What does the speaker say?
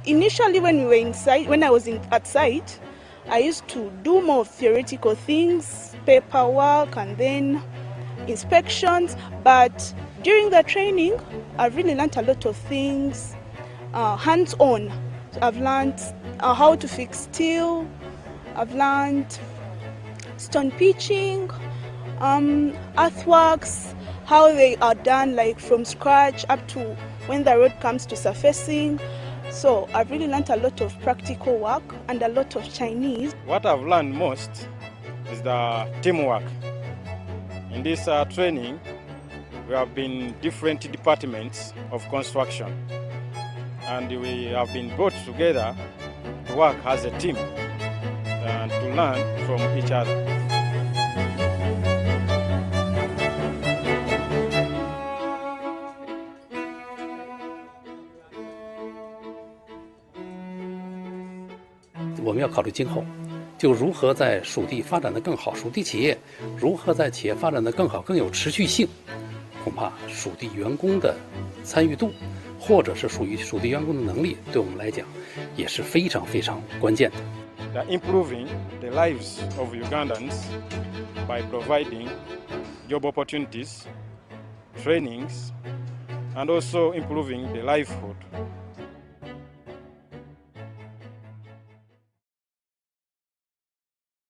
initially when we were inside, when I was at site, I used to do more theoretical things, paperwork, and then inspections. But during the training, I've really learned a lot of things, hands-on. So I've learned how to fix steel. I've learned stone pitching, earthworks, how they are done like from scratch up to when the road comes to surfacing. So I've really learned a lot of practical work and a lot of Chinese. What I've learned most is the teamwork. In this training, we have been different departments of construction, and we have been brought together to work as a team and to learn from each other.我们要考虑今后，就如何在属地发展得更好，属地企业如何在企业发展得更好、更有持续性，恐怕属地员工的参与度，或者是属地员工的能力，对我们来讲也是非常非常关键的。They're improving the lives of Ugandans by providing job opportunities, trainings, and also improving the livelihood